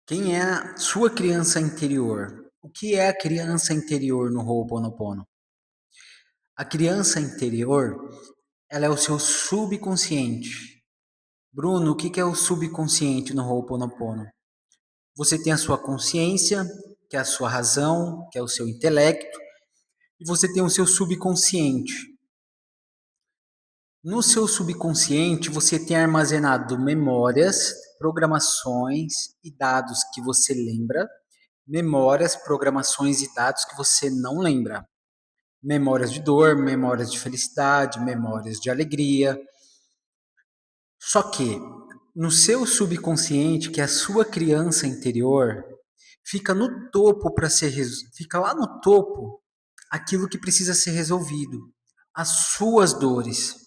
Quem é a sua criança interior? O que é a criança interior no Ho'oponopono? A criança interior, ela é o seu subconsciente. Bruno, o que é o subconsciente no Ho'oponopono? Você tem a sua consciência, que é a sua razão, que é o seu intelecto, e você tem o seu subconsciente. No seu subconsciente, você tem armazenado memórias, programações e dados que você lembra, memórias, programações e dados que você não lembra. Memórias de dor, memórias de felicidade, memórias de alegria. Só que no seu subconsciente, que é a sua criança interior, fica no topo para ser fica lá no topo aquilo que precisa ser resolvido, as suas dores.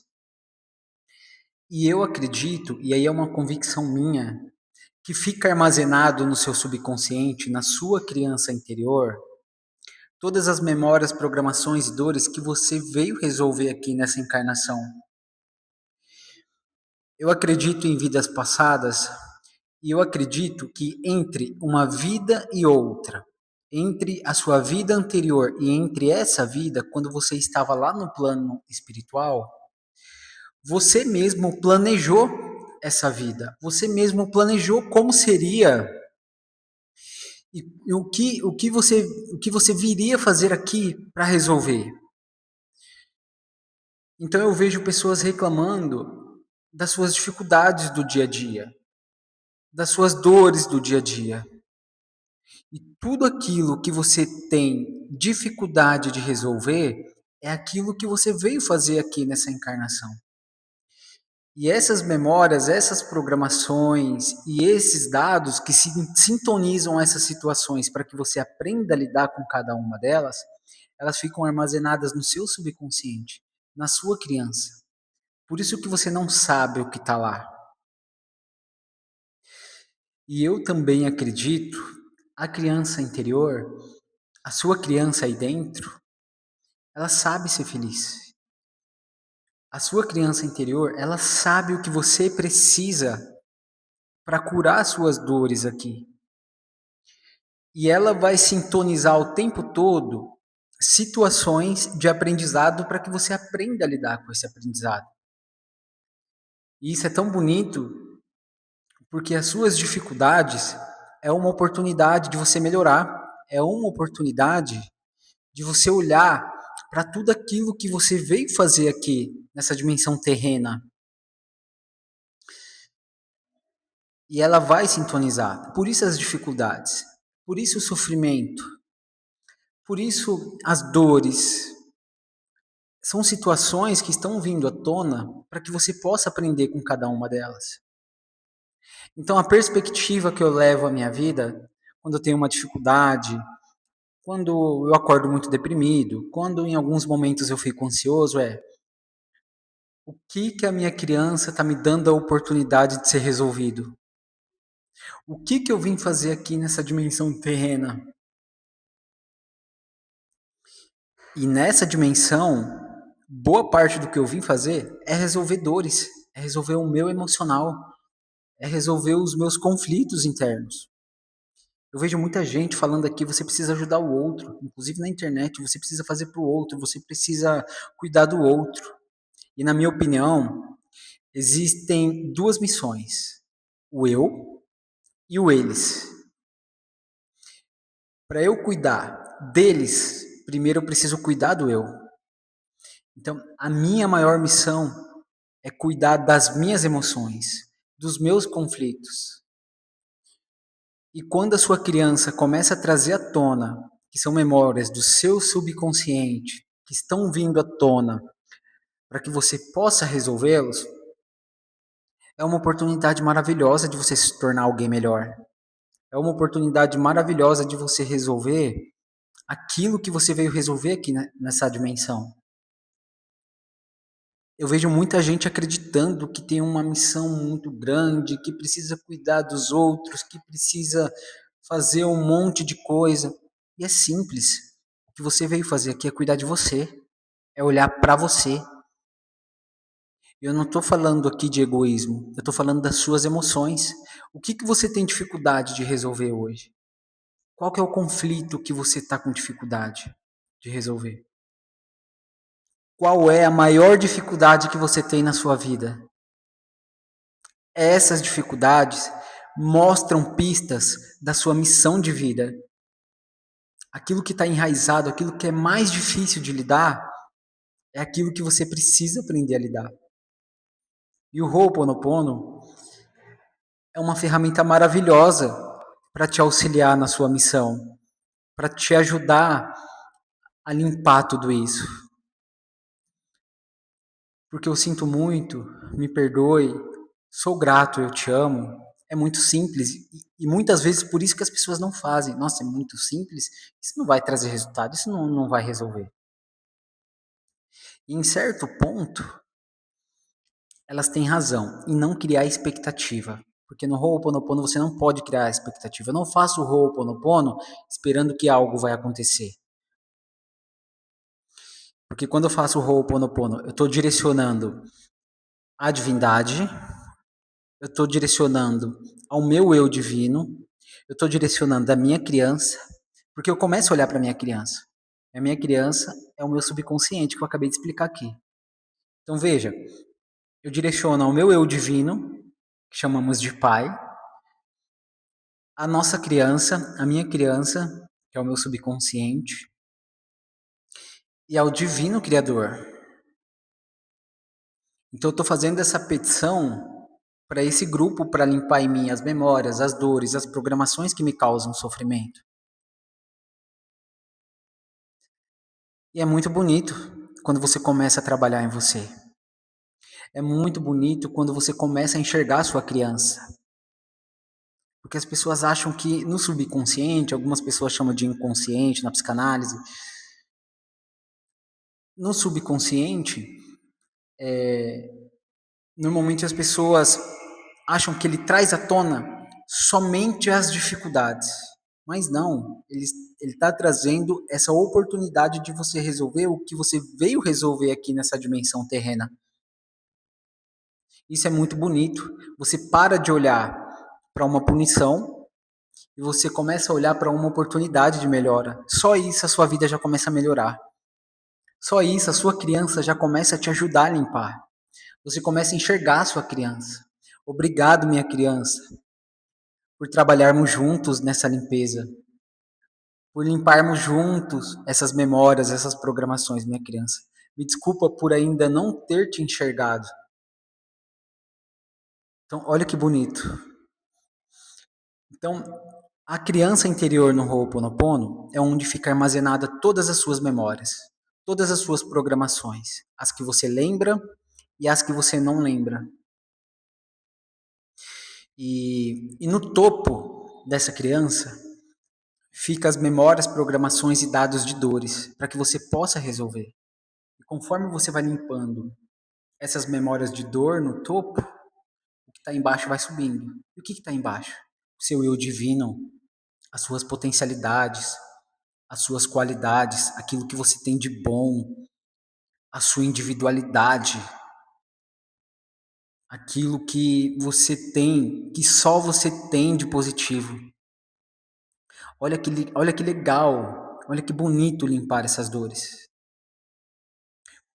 E eu acredito, e aí é uma convicção minha, que fica armazenado no seu subconsciente, na sua criança interior, todas as memórias, programações e dores que você veio resolver aqui nessa encarnação. Eu acredito em vidas passadas e eu acredito que entre uma vida e outra, entre a sua vida anterior e entre essa vida, quando você estava lá no plano espiritual, você mesmo planejou essa vida, você mesmo planejou como seria e o que você viria fazer aqui para resolver. Então eu vejo pessoas reclamando das suas dificuldades do dia a dia, das suas dores do dia a dia. E tudo aquilo que você tem dificuldade de resolver é aquilo que você veio fazer aqui nessa encarnação. E essas memórias, essas programações e esses dados que se sintonizam a essas situações para que você aprenda a lidar com cada uma delas, elas ficam armazenadas no seu subconsciente, na sua criança. Por isso que você não sabe o que está lá. E eu também acredito, a criança interior, a sua criança aí dentro, ela sabe ser feliz. A sua criança interior, ela sabe o que você precisa para curar as suas dores aqui. E ela vai sintonizar o tempo todo situações de aprendizado para que você aprenda a lidar com esse aprendizado. E isso é tão bonito porque as suas dificuldades é uma oportunidade de você melhorar, é uma oportunidade de você olhar para tudo aquilo que você veio fazer aqui nessa dimensão terrena. E ela vai sintonizar. Por isso as dificuldades, por isso o sofrimento, por isso as dores. São situações que estão vindo à tona para que você possa aprender com cada uma delas. Então, a perspectiva que eu levo à minha vida, quando eu tenho uma dificuldade, quando eu acordo muito deprimido, quando em alguns momentos eu fico ansioso, é o que a minha criança está me dando a oportunidade de ser resolvido? O que eu vim fazer aqui nessa dimensão terrena? E nessa dimensão, boa parte do que eu vim fazer é resolver dores, é resolver o meu emocional, é resolver os meus conflitos internos. Eu vejo muita gente falando aqui, você precisa ajudar o outro, inclusive na internet, você precisa fazer para o outro, você precisa cuidar do outro. E na minha opinião, existem duas missões, o eu e o eles. Para eu cuidar deles, primeiro eu preciso cuidar do eu. Então, a minha maior missão é cuidar das minhas emoções, dos meus conflitos. E quando a sua criança começa a trazer à tona, que são memórias do seu subconsciente, que estão vindo à tona para que você possa resolvê-los, é uma oportunidade maravilhosa de você se tornar alguém melhor. É uma oportunidade maravilhosa de você resolver aquilo que você veio resolver aqui nessa dimensão. Eu vejo muita gente acreditando que tem uma missão muito grande, que precisa cuidar dos outros, que precisa fazer um monte de coisa. E é simples. O que você veio fazer aqui é cuidar de você, é olhar para você. Eu não estou falando aqui de egoísmo, eu estou falando das suas emoções. O que você tem dificuldade de resolver hoje? Qual que é o conflito que você está com dificuldade de resolver? Qual é a maior dificuldade que você tem na sua vida? Essas dificuldades mostram pistas da sua missão de vida. Aquilo que está enraizado, aquilo que é mais difícil de lidar, é aquilo que você precisa aprender a lidar. E o Ho'oponopono é uma ferramenta maravilhosa para te auxiliar na sua missão, para te ajudar a limpar tudo isso. Porque eu sinto muito, me perdoe, sou grato, eu te amo. É muito simples e muitas vezes por isso que as pessoas não fazem. Nossa, é muito simples, isso não vai trazer resultado, isso não vai resolver. E em certo ponto, elas têm razão em não criar expectativa. Porque no Ho'oponopono você não pode criar expectativa. Eu não faço o Ho'oponopono esperando que algo vai acontecer. Porque quando eu faço o Ho'oponopono, eu estou direcionando a divindade, eu estou direcionando ao meu eu divino, eu estou direcionando a minha criança, porque eu começo a olhar para a minha criança. A minha criança é o meu subconsciente que eu acabei de explicar aqui. Então veja, eu direciono ao meu eu divino, que chamamos de pai, a nossa criança, a minha criança, que é o meu subconsciente, e ao divino criador. Então eu estou fazendo essa petição para esse grupo para limpar em mim as memórias, as dores, as programações que me causam sofrimento. E é muito bonito quando você começa a trabalhar em você. É muito bonito quando você começa a enxergar a sua criança. Porque as pessoas acham que no subconsciente, algumas pessoas chamam de inconsciente na psicanálise, no subconsciente, normalmente as pessoas acham que ele traz à tona somente as dificuldades. Mas não, ele está trazendo essa oportunidade de você resolver o que você veio resolver aqui nessa dimensão terrena. Isso é muito bonito. Você para de olhar para uma punição e você começa a olhar para uma oportunidade de melhora. Só isso a sua vida já começa a melhorar. Só isso a sua criança já começa a te ajudar a limpar. Você começa a enxergar a sua criança. Obrigado, minha criança, por trabalharmos juntos nessa limpeza. Por limparmos juntos essas memórias, essas programações, minha criança. Me desculpa por ainda não ter te enxergado. Então, olha que bonito. Então, a criança interior no Ho'oponopono é onde fica armazenada todas as suas memórias, todas as suas programações, as que você lembra e as que você não lembra. E no topo dessa criança fica as memórias, programações e dados de dores, para que você possa resolver. E conforme você vai limpando essas memórias de dor no topo, o que está embaixo vai subindo. E o que está embaixo? O seu eu divino, as suas potencialidades, as suas qualidades, aquilo que você tem de bom, a sua individualidade, aquilo que você tem, que só você tem de positivo. Olha que legal, olha que bonito limpar essas dores.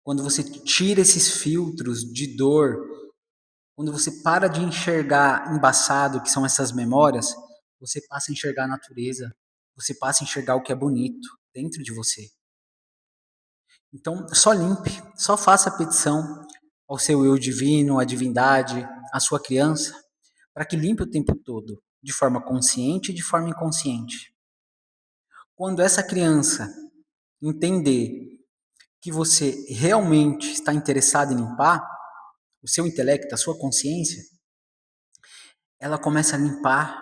Quando você tira esses filtros de dor, quando você para de enxergar embaçado, que são essas memórias, você passa a enxergar a natureza, você passa a enxergar o que é bonito dentro de você. Então, só limpe, só faça a petição ao seu eu divino, à divindade, à sua criança, para que limpe o tempo todo, de forma consciente e de forma inconsciente. Quando essa criança entender que você realmente está interessado em limpar, o seu intelecto, a sua consciência, ela começa a limpar,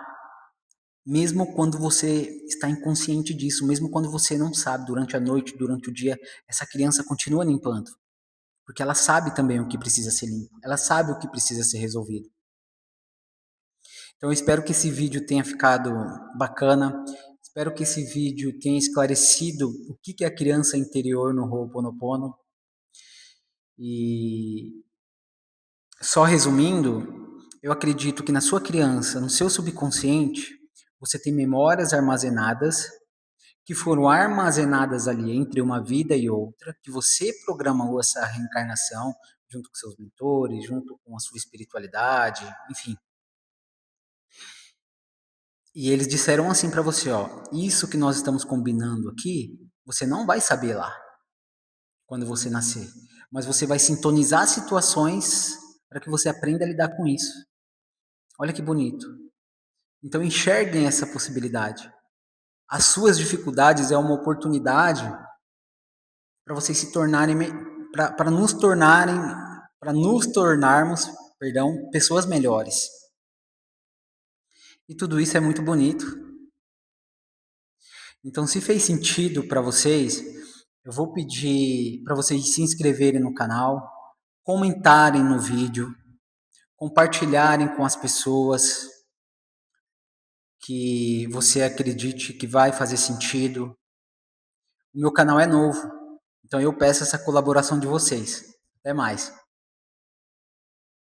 mesmo quando você está inconsciente disso, mesmo quando você não sabe, durante a noite, durante o dia, essa criança continua limpando. Porque ela sabe também o que precisa ser limpo, ela sabe o que precisa ser resolvido. Então eu espero que esse vídeo tenha ficado bacana, espero que esse vídeo tenha esclarecido o que é a criança interior no Ho'oponopono. E Só resumindo, eu acredito que na sua criança, no seu subconsciente, você tem memórias armazenadas que foram armazenadas ali entre uma vida e outra, que você programou essa reencarnação junto com seus mentores, junto com a sua espiritualidade, enfim. E eles disseram assim para você, ó, isso que nós estamos combinando aqui, você não vai saber lá quando você nascer, mas você vai sintonizar situações para que você aprenda a lidar com isso. Olha que bonito. Então enxerguem essa possibilidade. As suas dificuldades é uma oportunidade para vocês se tornarem, para nos tornarem, para nos tornarmos, perdão, pessoas melhores. E tudo isso é muito bonito. Então, se fez sentido para vocês, eu vou pedir para vocês se inscreverem no canal, comentarem no vídeo, compartilharem com as pessoas que você acredite que vai fazer sentido. O meu canal é novo, então eu peço essa colaboração de vocês. Até mais.